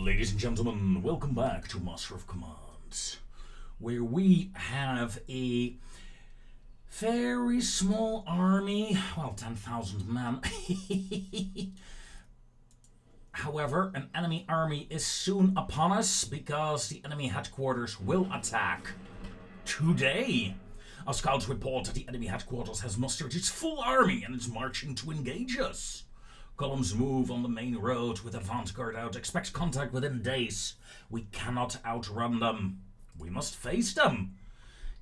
Ladies and gentlemen, welcome back to Master of Commands, where we have a very small army, well, 10,000 men. However, an enemy army is soon upon us because the enemy headquarters will attack today. Our scouts report that the enemy headquarters has mustered its full army and is marching to engage us. Columns move on the main road with advance guard out. Expect contact within days. We cannot outrun them. We must face them.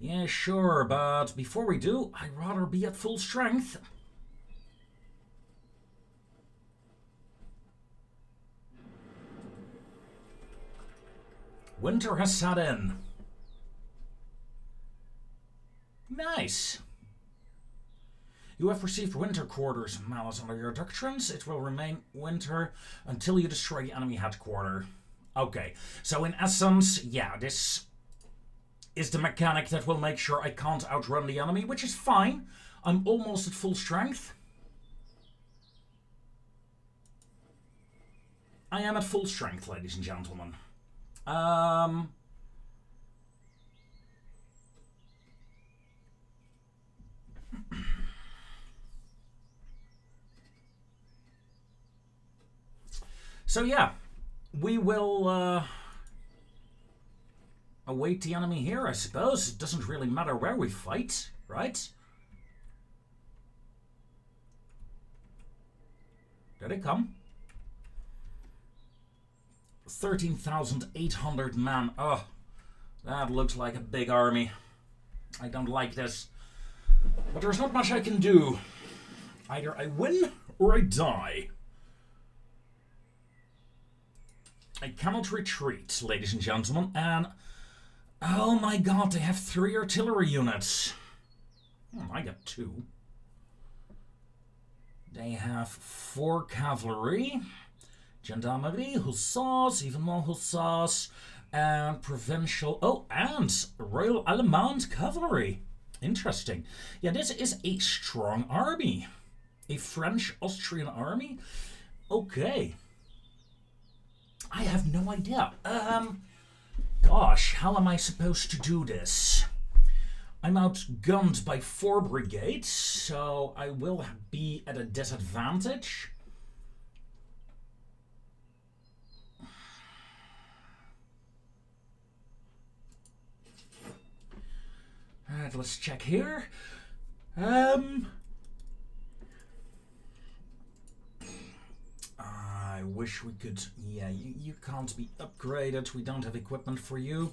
Yeah, sure, but before we do, I'd rather be at full strength. Winter has set in. Nice. You have received winter quarters, Malice, under your doctrines. It will remain winter until you destroy the enemy headquarters. Okay, so in essence, yeah, this is the mechanic that will make sure I can't outrun the enemy, which is fine. I'm almost at full strength. I am at full strength, ladies and gentlemen. So yeah, we will await the enemy here, I suppose. It doesn't really matter where we fight, right? There they come. 13,800 men. Oh, that looks like a big army. I don't like this. But there's not much I can do. Either I win or I die. I cannot retreat, ladies and gentlemen, and oh my god, they have 3 artillery units. I got 2. They have 4 cavalry, gendarmerie, hussars, even more hussars, and provincial, oh, and Royal Allemande cavalry. Interesting. Yeah, this is a strong army. A French-Austrian army? Okay. I have no idea. Gosh, how am I supposed to do this? I'm outgunned by 4 brigades, so I will be at a disadvantage. Alright, let's check here. I wish we could... Yeah, you can't be upgraded. We don't have equipment for you.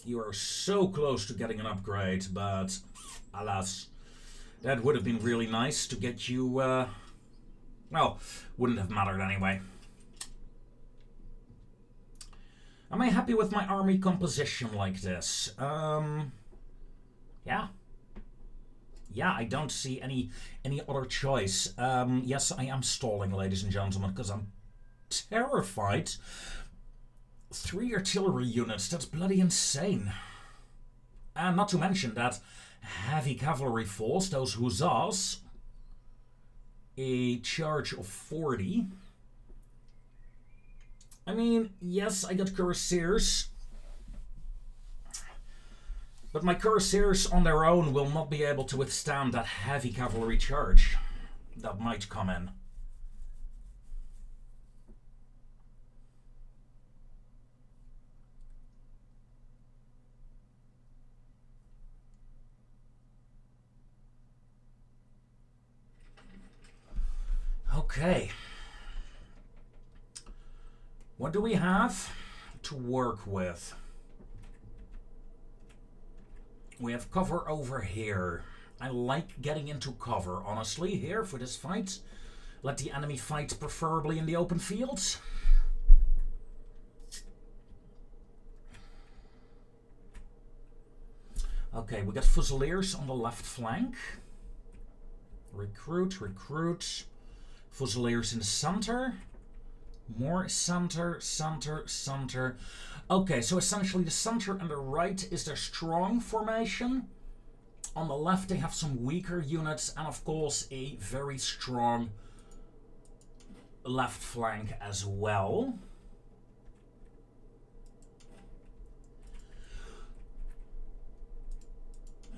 You are so close to getting an upgrade, but alas, that would have been really nice to get you... well, wouldn't have mattered anyway. Am I happy with my army composition like this? Yeah. Yeah, I don't see any other choice. Yes, I am stalling, ladies and gentlemen, because I'm terrified. 3 artillery units, that's bloody insane. And not to mention that heavy cavalry force, those hussars, a charge of 40. I mean, yes, I got cuirassiers. But my cuirassiers on their own will not be able to withstand that heavy cavalry charge that might come in. Okay. What do we have to work with? We have cover over here. I like getting into cover, honestly, here for this fight. Let the enemy fight preferably in the open fields. Okay, we got Fusiliers on the left flank. Recruit. Fusiliers in the center. More center. Okay, so essentially the center and the right is their strong formation. On the left they have some weaker units and of course a very strong left flank as well.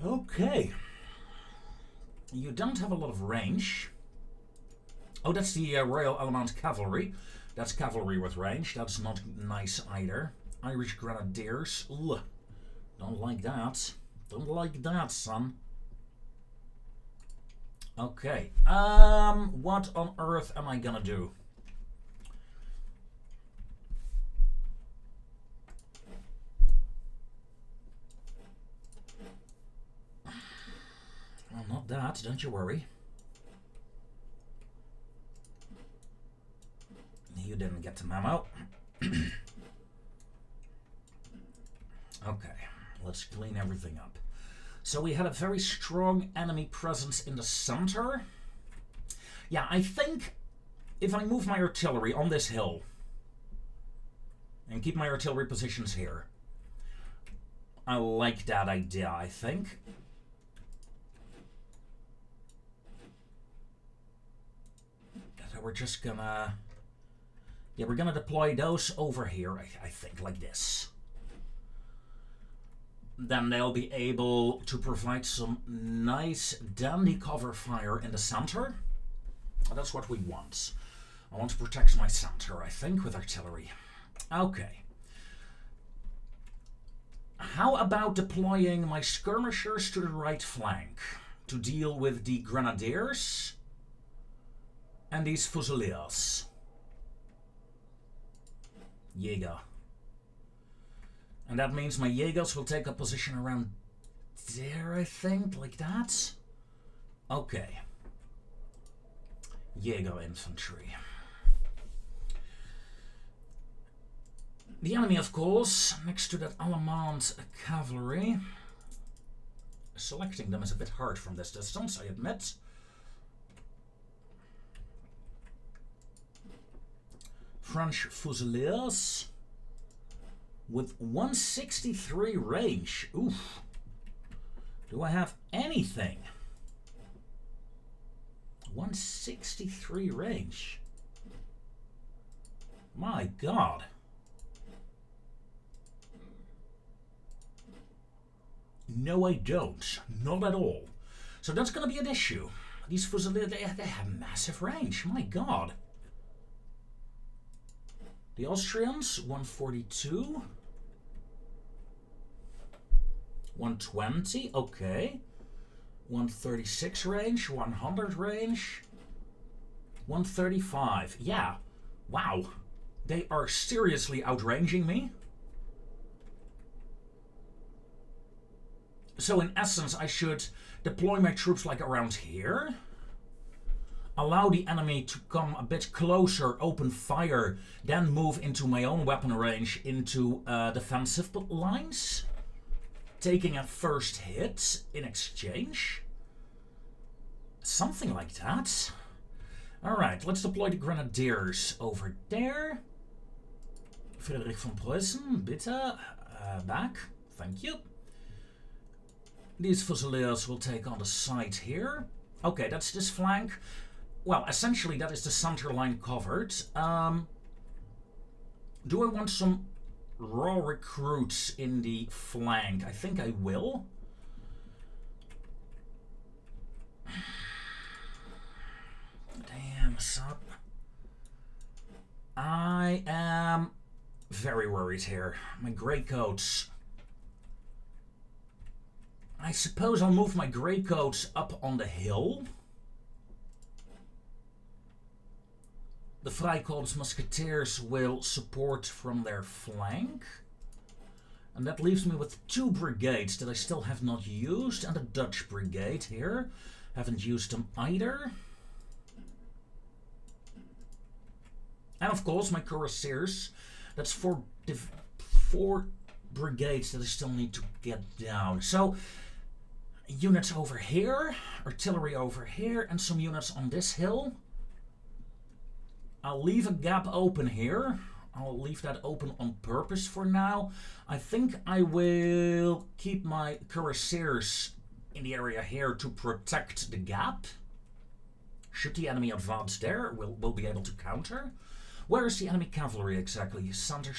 Okay. You don't have a lot of range. Oh, that's the Royal Element Cavalry. That's cavalry with range. That's not nice either. Irish Grenadiers. Ugh. Don't like that. Don't like that, son. Okay. What on earth am I gonna do? Well, not that. Don't you worry. You didn't get the memo. Okay, let's clean everything up. So we had a very strong enemy presence in the center. Yeah, I think if I move my artillery on this hill and keep my artillery positions here, I like that idea, I think. So we're just gonna... Yeah, we're gonna deploy those over here, I think, like this. Then they'll be able to provide some nice dandy cover fire in the center. That's what we want. I want to protect my center, I think, with artillery. Okay. How about deploying my skirmishers to the right flank to deal with the grenadiers and these fusiliers? Jäger. And that means my Jägers will take a position around there, I think, like that. Okay. Jäger infantry. The enemy, of course, next to that Allemande cavalry. Selecting them is a bit hard from this distance, I admit. French Fusiliers with 163 range. Oof. Do I have anything? 163 range. My God. No, I don't. Not at all. So that's going to be an issue. These Fusiliers, they have massive range. My God. The Austrians, 142. 120, okay. 136 range, 100 range. 135, yeah. Wow. They are seriously outranging me. So in essence, I should deploy my troops like around here. Allow the enemy to come a bit closer, open fire, then move into my own weapon range into defensive lines. Taking a first hit in exchange. Something like that. Alright, let's deploy the grenadiers over there. Friedrich von Preußen, bitte. Back. Thank you. These Fusiliers will take on the side here. Okay, that's this flank. Well, essentially that is the center line covered. Do I want some raw recruits in the flank? I think I will. Damn, son. I am very worried here. My greycoats. I suppose I'll move my greycoats up on the hill. The Vrijkorps Musketeers will support from their flank. And that leaves me with 2 brigades that I still have not used. And a Dutch brigade here. Haven't used them either. And of course my cuirassiers. That's 4 brigades that I still need to get down. So units over here. Artillery over here. And some units on this hill. I'll leave a gap open here. I'll leave that open on purpose for now. I think I will keep my cuirassiers in the area here to protect the gap. Should the enemy advance there, we'll be able to counter. Where is the enemy cavalry exactly? Center.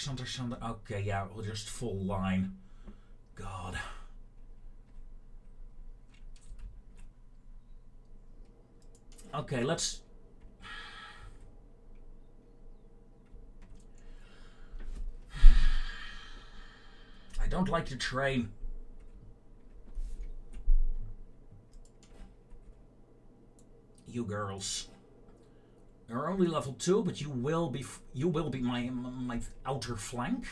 Okay, yeah, we'll just full line. God. Okay, let's... I don't like the train. You girls. You're only level 2, but you will be my outer flank.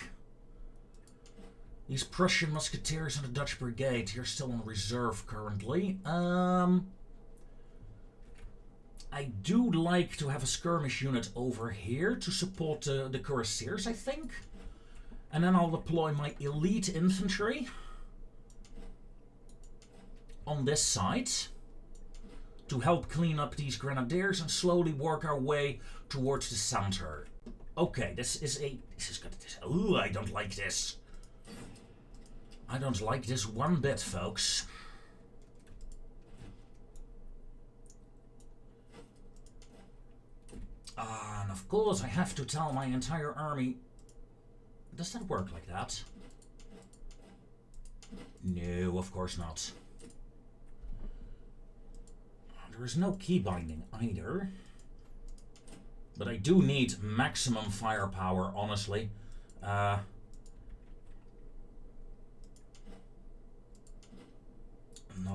These Prussian musketeers and the Dutch brigade, you're still on reserve currently. I do like to have a skirmish unit over here to support the cuirassiers, I think. And then I'll deploy my elite infantry on this side to help clean up these grenadiers and slowly work our way towards the center. Okay, this is good. Ooh, I don't like this. I don't like this one bit, folks. And of course I have to tell my entire army. Does that work like that? No, of course not. There is no key binding either. But I do need maximum firepower, honestly. Not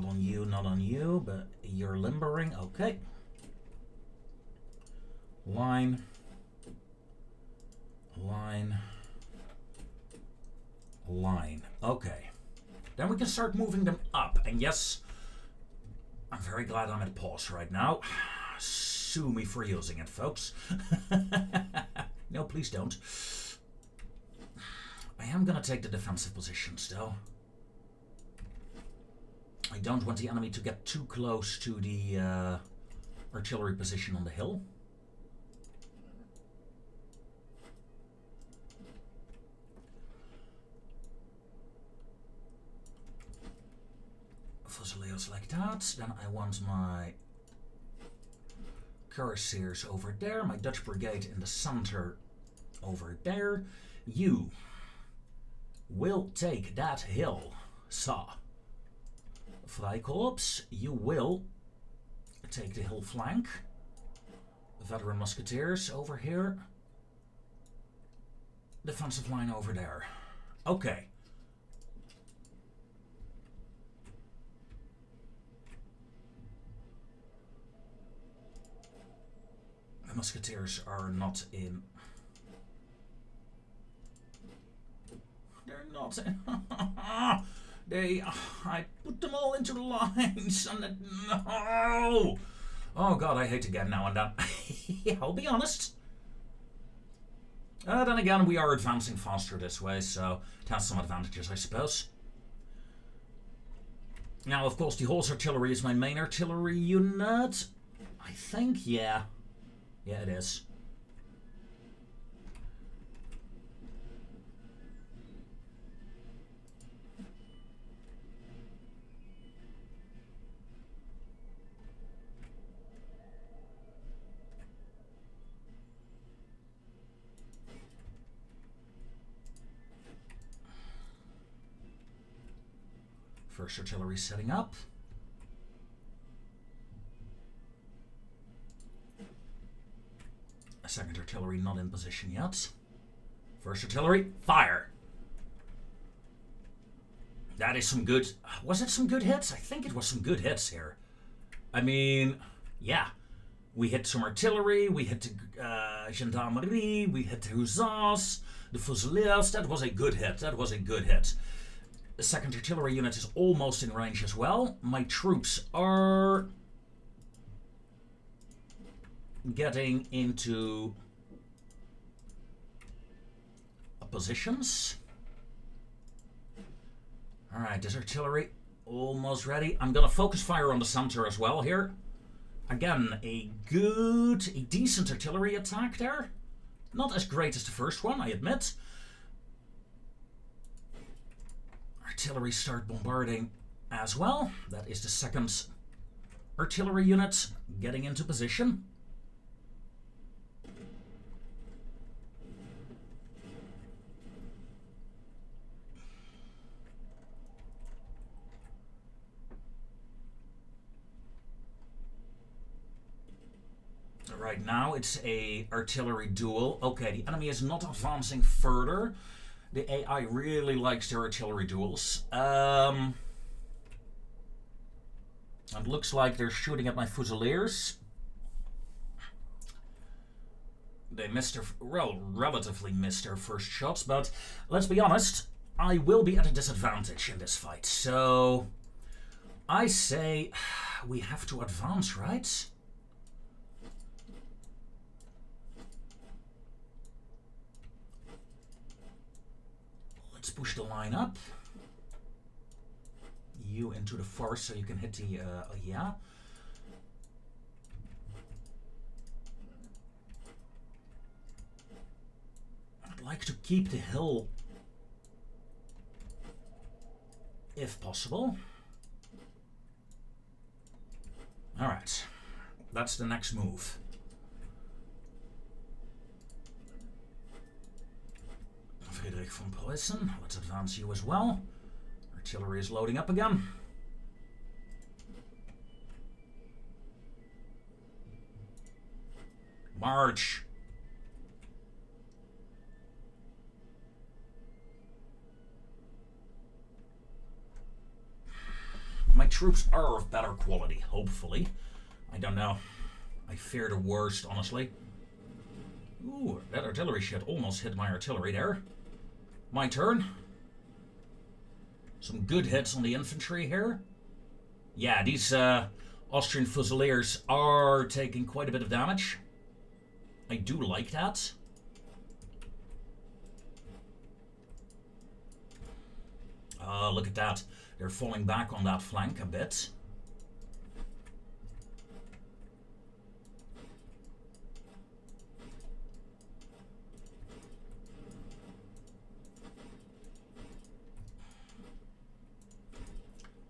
on you, but you're limbering. Okay. Line. Okay. Then we can start moving them up. And yes, I'm very glad I'm at pause right now. Sue me for using it, folks. No, please don't. I am gonna take the defensive positions, though. I don't want the enemy to get too close to the artillery position on the hill. Fusiliers like that. Then I want my cuirassiers over there. My Dutch brigade in the center over there. You will take that hill. So, Freikorps, you will take the hill flank. Veteran musketeers over here. Defensive line over there. Okay. The musketeers are not in. They're not in. I put them all into the lines and no! Oh god, I hate to get now and then. I'll be honest. Then again, we are advancing faster this way, so it has some advantages, I suppose. Now, of course, the horse artillery is my main artillery unit. I think, yeah. Yeah, it is. First artillery setting up. Second artillery not in position yet. First artillery, fire! That is some good... Was it some good hits? I think it was some good hits here. I mean, yeah. We hit some artillery, we hit the gendarmerie, we hit the hussars, the fusiliers. That was a good hit. That was a good hit. The second artillery unit is almost in range as well. My troops are getting into positions. Alright, this artillery almost ready. I'm gonna focus fire on the center as well here. Again, a decent artillery attack there. Not as great as the first one, I admit. Artillery start bombarding as well. That is the second artillery unit getting into position. Right now it's a artillery duel. Okay, the enemy is not advancing further. The AI really likes their artillery duels. It looks like they're shooting at my Fusiliers. They missed their, well, relatively missed their first shots, but let's be honest, I will be at a disadvantage in this fight. So I say we have to advance, right? Let's push the line up. You into the forest so you can hit the, yeah. I'd like to keep the hill if possible. Alright, that's the next move. Friedrich von Preußen, let's advance you as well. Artillery is loading up again. March! My troops are of better quality, hopefully. I don't know. I fear the worst, honestly. Ooh, that artillery shit almost hit my artillery there. My turn. Some good hits on the infantry here. Yeah, these Austrian Fusiliers are taking quite a bit of damage. I do like that. Look at that. They're falling back on that flank a bit.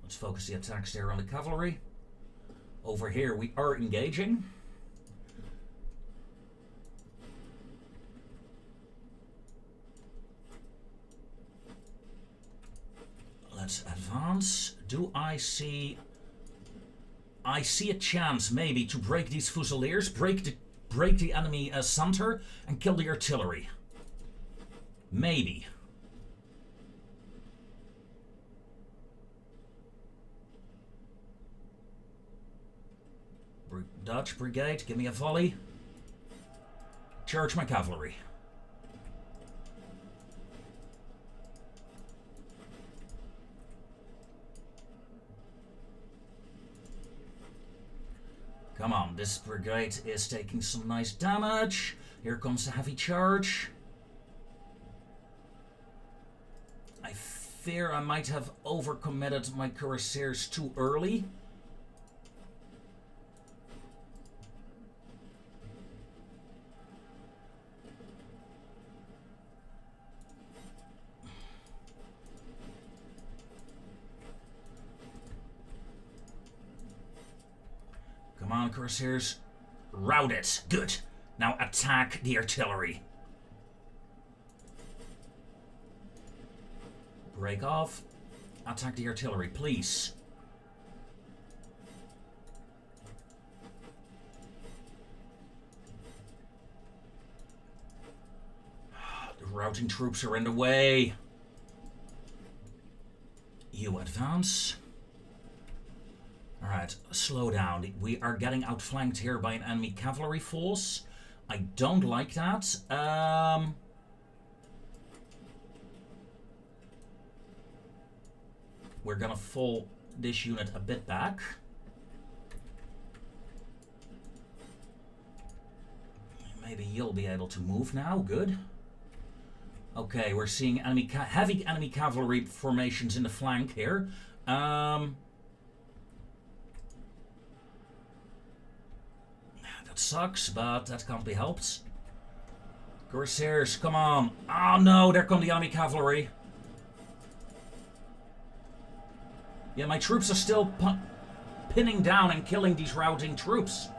Let's focus the attacks there on the cavalry. Over here we are engaging. Let's advance. Do I see... I see a chance maybe to break these Fusiliers, break the enemy center and kill the artillery. Maybe. Dutch brigade, give me a volley. Charge my cavalry. Come on, this brigade is taking some nice damage. Here comes the heavy charge. I fear I might have overcommitted my cuirassiers too early. Come on, cuirassiers. Rout it. Good. Now attack the artillery. Break off. Attack the artillery, please. The routing troops are in the way. You advance. Alright, slow down. We are getting outflanked here by an enemy cavalry force. I don't like that. We're gonna fall this unit a bit back. Maybe you'll be able to move now. Good. Okay, we're seeing heavy enemy cavalry formations in the flank here. Sucks, but that can't be helped. Cuirassiers, come on. Oh no, there come the enemy cavalry. Yeah, my troops are still pinning down and killing these routing troops.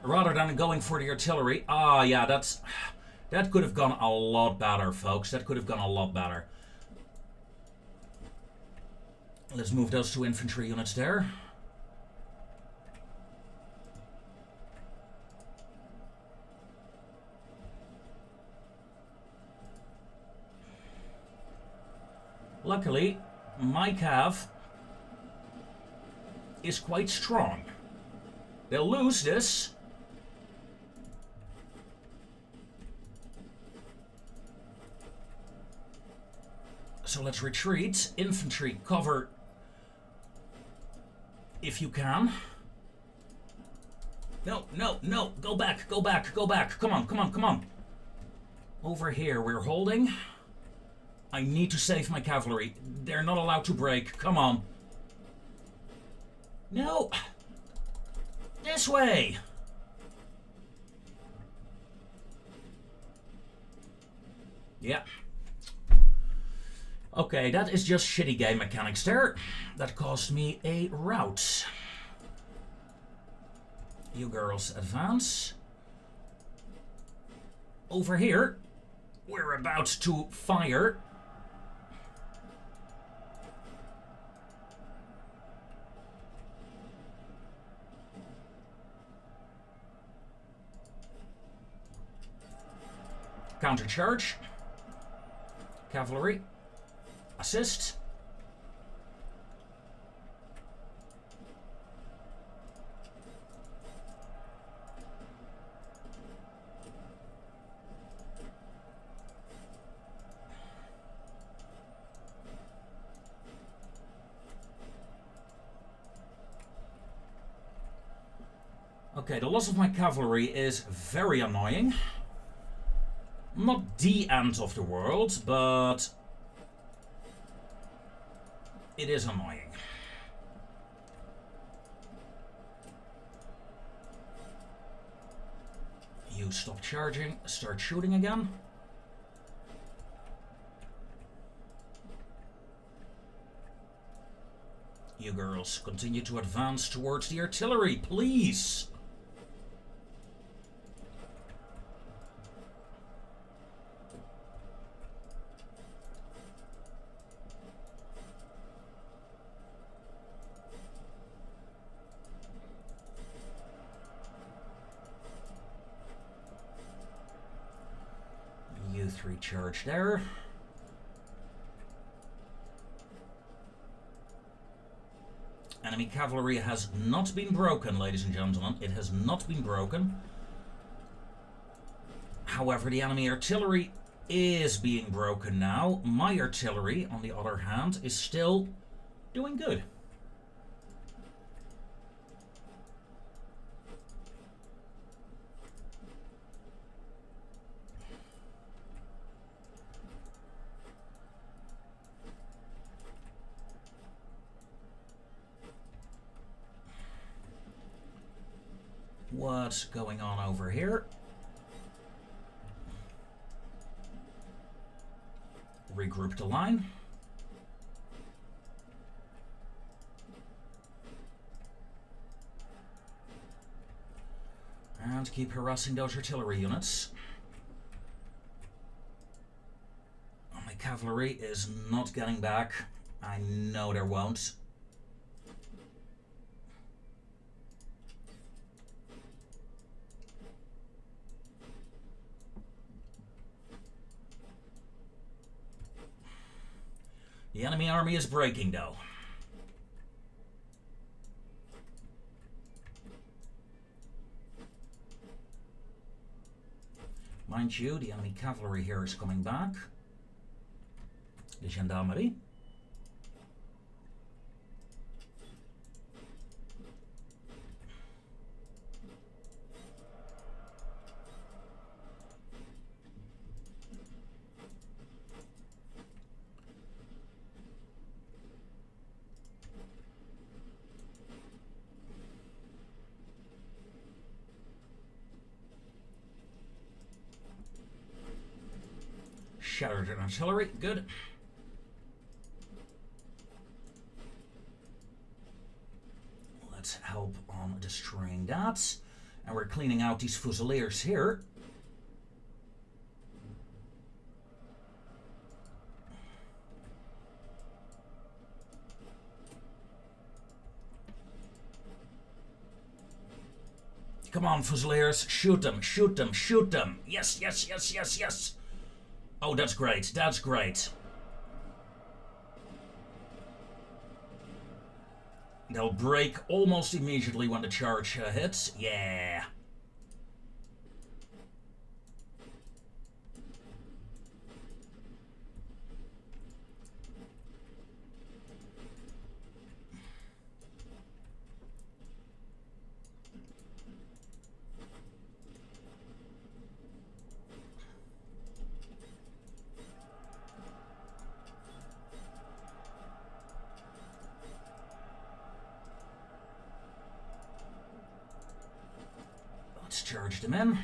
Rather than going for the artillery. Ah, yeah, that could have gone a lot better, folks. That could have gone a lot better. Let's move those 2 infantry units there. Luckily, my cav is quite strong. They'll lose this. So let's retreat. Infantry, cover if you can. No, no, no. Go back, go back, go back. Come on, come on, come on. Over here, we're holding. I need to save my cavalry. They're not allowed to break. Come on. No. This way. Yeah. Okay, that is just shitty game mechanics there. That cost me a rout. You girls advance. Over here, we're about to fire. Countercharge. Cavalry. Assist. Okay, the loss of my cavalry is very annoying. Not the end of the world, but it is annoying. You stop charging, start shooting again. You girls continue to advance towards the artillery, please. You 3 charge there. Enemy cavalry has not been broken, ladies and gentlemen. It has not been broken. However, the enemy artillery is being broken now. My artillery, on the other hand, is still doing good. What's going on over here? Regroup the line. And keep harassing those artillery units. My cavalry is not getting back. I know there won't. The enemy army is breaking, though. Mind you, the enemy cavalry here is coming back. The gendarmerie. Shattered artillery, good. destroying that. And we're cleaning out these Fusiliers here. Come on, Fusiliers. Shoot them, shoot them, shoot them. Yes, yes, yes, yes, yes. Oh, that's great. That's great. They'll break almost immediately when the charge hits. Yeah. Let's charge them in.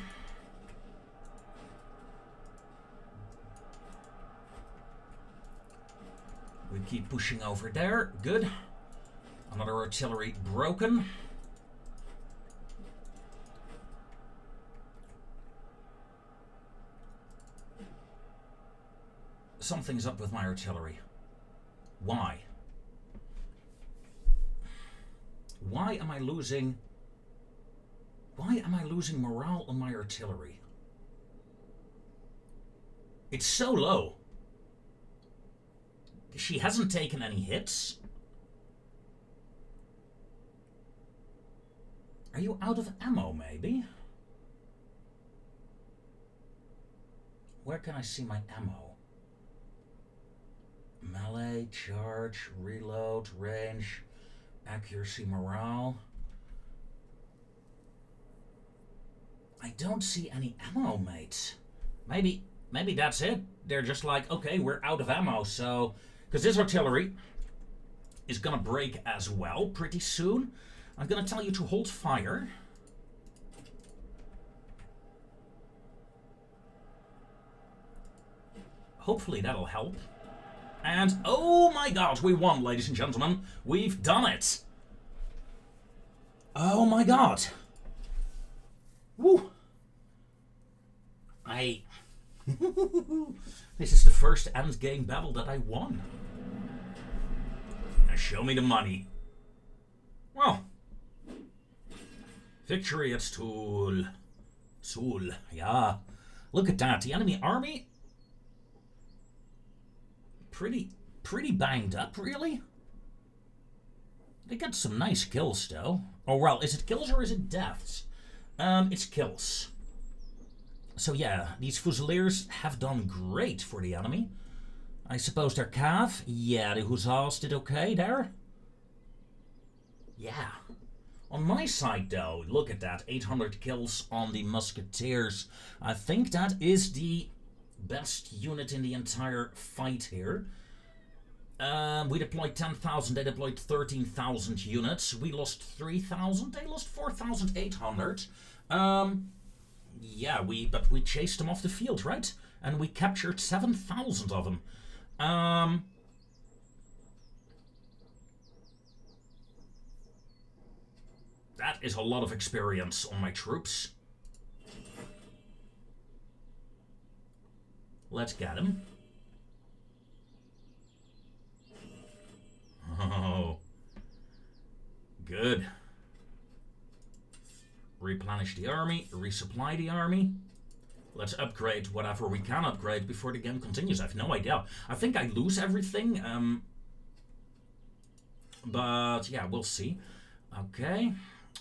We keep pushing over there. Good. Another artillery broken. Something's up with my artillery. Why? Why am I losing... Why am I losing morale on my artillery? It's so low. She hasn't taken any hits. Are you out of ammo, maybe? Where can I see my ammo? Melee, charge, reload, range, accuracy, morale. I don't see any ammo, mate. Maybe that's it. They're just like, okay, we're out of ammo, so... Because this artillery is gonna break as well pretty soon. I'm gonna tell you to hold fire. Hopefully that'll help. And, oh my god, we won, ladies and gentlemen. We've done it. Oh my god. Woo. This is the first endgame battle that I won. Now show me the money. Well. Victory at Toul. Toul, yeah. Look at that. The enemy army... Pretty banged up, really. They got some nice kills, though. Oh, well, is it kills or is it deaths? It's kills. So yeah, these Fusiliers have done great for the enemy. I suppose their cav? Yeah, the Hussars did okay there. Yeah. On my side, though, look at that. 800 kills on the Musketeers. I think that is the best unit in the entire fight here. We deployed 10,000, they deployed 13,000 units. We lost 3,000, they lost 4,800. Yeah, but we chased them off the field, right? And we captured 7,000 of them. That is a lot of experience on my troops. Let's get him. Oh. Good. Replenish the army, resupply the army. Let's upgrade whatever we can upgrade before the game continues. I have no idea. I think I lose everything. But yeah, we'll see. Okay.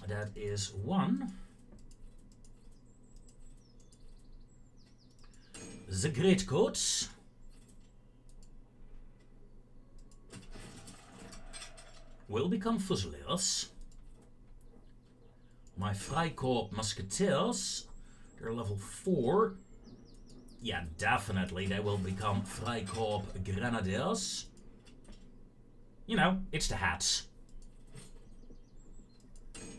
That is one. The Great Coats. Will become Fusiliers. My Freikorps Musketeers, they're level 4. Yeah, definitely they will become Freikorps Grenadiers. You know, it's the hats.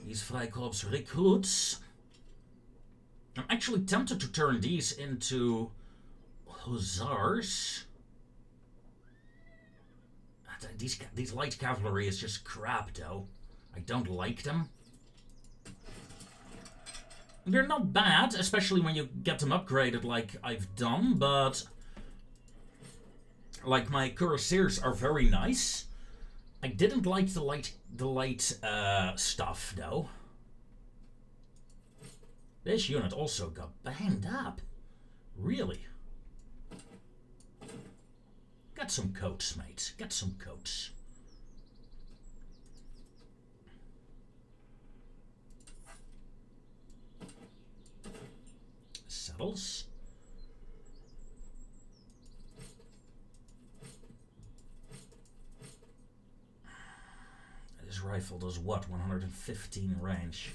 These Freikorps Recruits. I'm actually tempted to turn these into Hussars. These light cavalry is just crap, though. I don't like them. They're not bad, especially when you get them upgraded like I've done, but like my cuirassiers are very nice. I didn't like the light stuff though. This unit also got banged up. Really? Get some coats, mate. Get some coats. Saddles. This rifle does what? 115 range.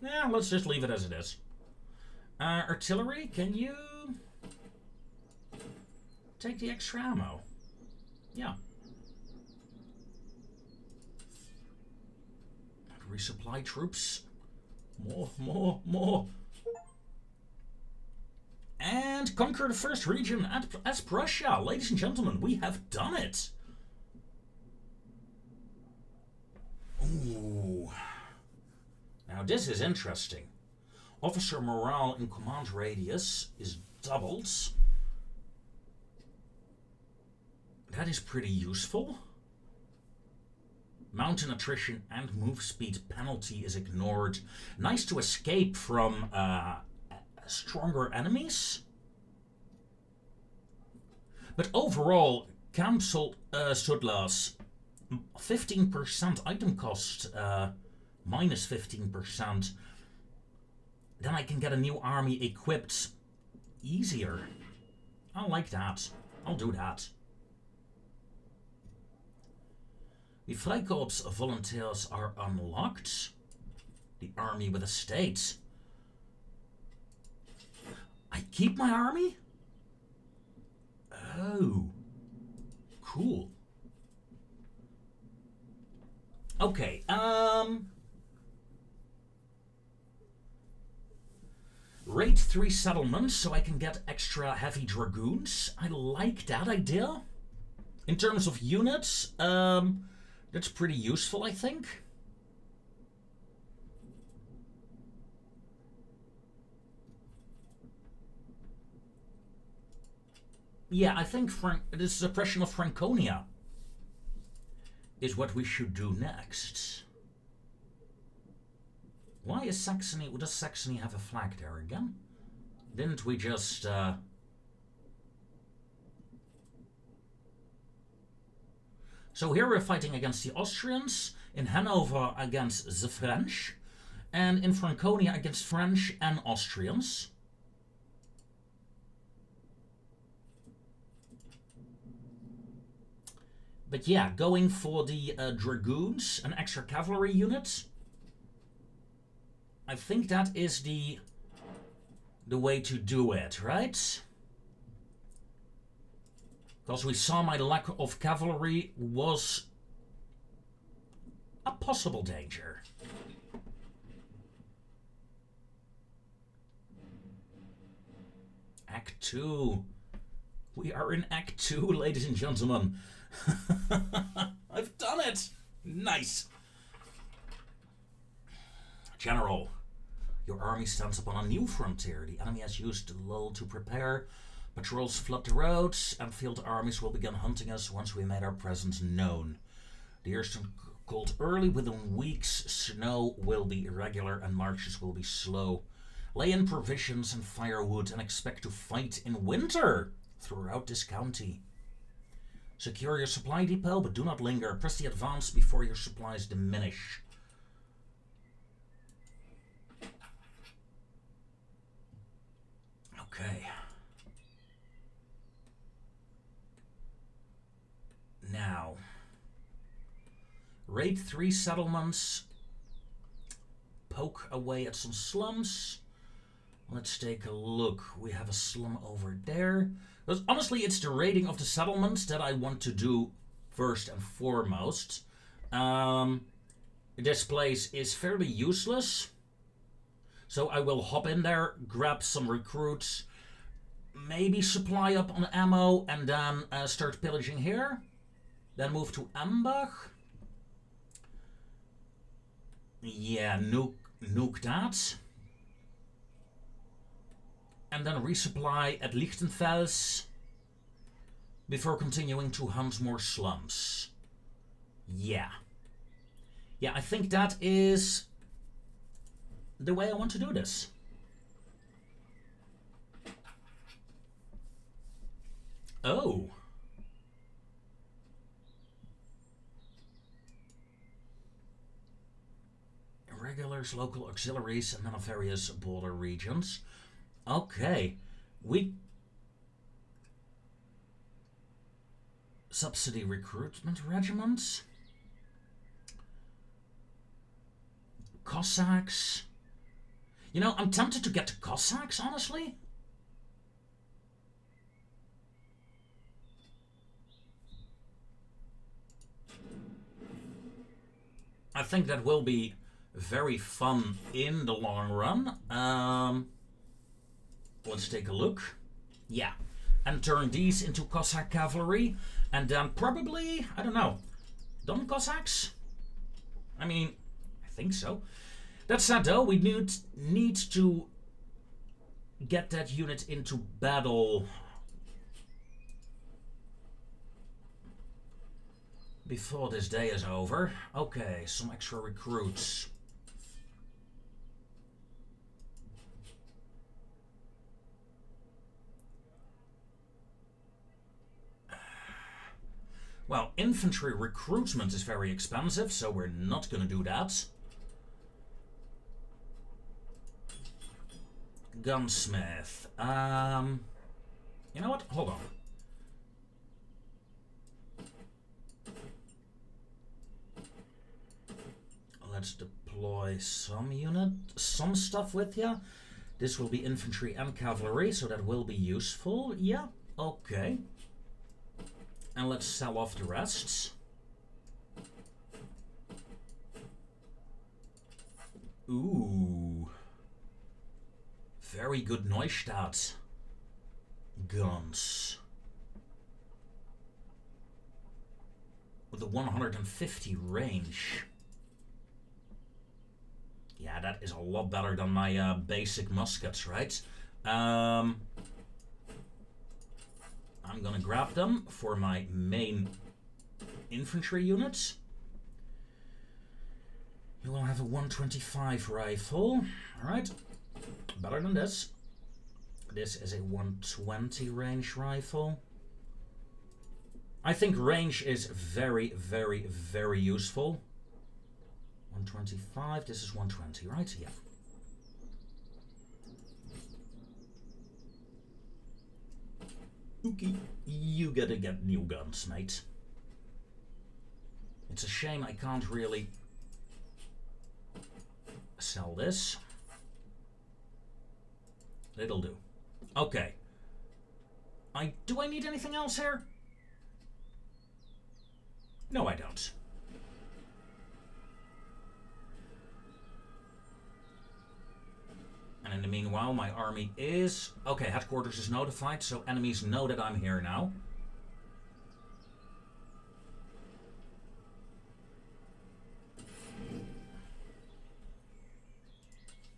Yeah, let's just leave it as it is. Artillery, can you take the extra ammo? Yeah. Resupply troops. More. And conquer the first region as Prussia. Ladies and gentlemen, we have done it. Ooh. Now this is interesting. Officer morale in command radius is doubled. That is pretty useful. Mountain attrition and move speed penalty is ignored. Nice to escape from stronger enemies. But overall, Camp Sudlas, 15% item cost, minus 15%. Then I can get a new army equipped easier. I like that. I'll do that. The Freikorps volunteers are unlocked. The army with a state. I keep my army? Oh. Cool. Okay, raid 3 settlements so I can get extra heavy dragoons. I like that idea. In terms of units, that's pretty useful, I think. Yeah, I think the suppression of Franconia is what we should do next. Why is Saxony... Does Saxony have a flag there again? Didn't we just... So here we're fighting against the Austrians, in Hanover against the French, and in Franconia against French and Austrians. But yeah, going for the dragoons, an extra cavalry unit. I think that is the way to do it, right? Because we saw my lack of cavalry was a possible danger. Act 2. We are in Act 2, ladies and gentlemen. I've done it! Nice! General, your army stands upon a new frontier. The enemy has used the lull to prepare. Patrols flood the roads, and field armies will begin hunting us once we made our presence known. The years turn cold early. Within weeks, snow will be irregular and marches will be slow. Lay in provisions and firewood and expect to fight in winter throughout this county. Secure your supply depot, but do not linger. Press the advance before your supplies diminish. Okay. Now, raid 3 settlements. Poke away at some slums. Let's take a look. We have a slum over there. Because honestly, it's the raiding of the settlements that I want to do first and foremost. This place is fairly useless. So I will hop in there, grab some recruits, maybe supply up on ammo and then start pillaging here. Then move to Ambach. Yeah, nuke that. And then resupply at Lichtenfels before continuing to hunt more slums. Yeah. Yeah, I think that is the way I want to do this. Oh. Irregulars, local auxiliaries, and then of various border regions. Okay. Subsidy recruitment regiments. Cossacks. You know, I'm tempted to get to Cossacks, honestly. I think that will be very fun in the long run. Let's take a look. Yeah. And turn these into Cossack cavalry. And then probably, I don't know, Don Cossacks? I mean, I think so. That said though, we need to get that unit into battle before this day is over. Okay, some extra recruits. Well, infantry recruitment is very expensive, so we're not going to do that. Gunsmith. You know what? Hold on. Let's deploy some stuff with you. This will be infantry and cavalry, so that will be useful. Yeah, okay. And let's sell off the rest. Ooh. Very good Neustadt guns. With a 150 range. Yeah, that is a lot better than my basic muskets, right? I'm gonna grab them for my main infantry units. You will have a 125 rifle. Alright. Better than this. This is a 120 range rifle. I think range is very, very, very useful. 125, this is 120, right? Yeah. Okay, you gotta get new guns, mate. It's a shame I can't really sell this. It'll do. Okay. Do I need anything else here? No, I don't. And in the meanwhile, my army is... Okay, headquarters is notified, so enemies know that I'm here now.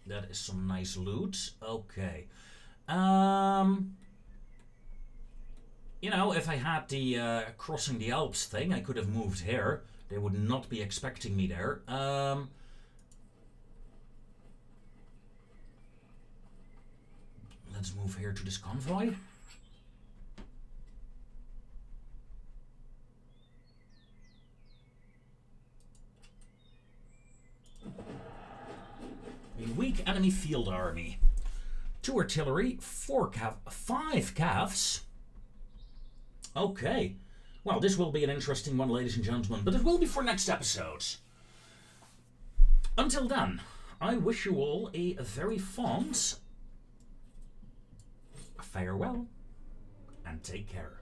That is some nice loot. Okay. You know, if I had the crossing the Alps thing, I could have moved here. They would not be expecting me there. Let's move here to this convoy. A weak enemy field army. 2 artillery, 5 cavs. Okay. Well, this will be an interesting one, ladies and gentlemen, but it will be for next episode. Until then, I wish you all a very fond farewell and take care.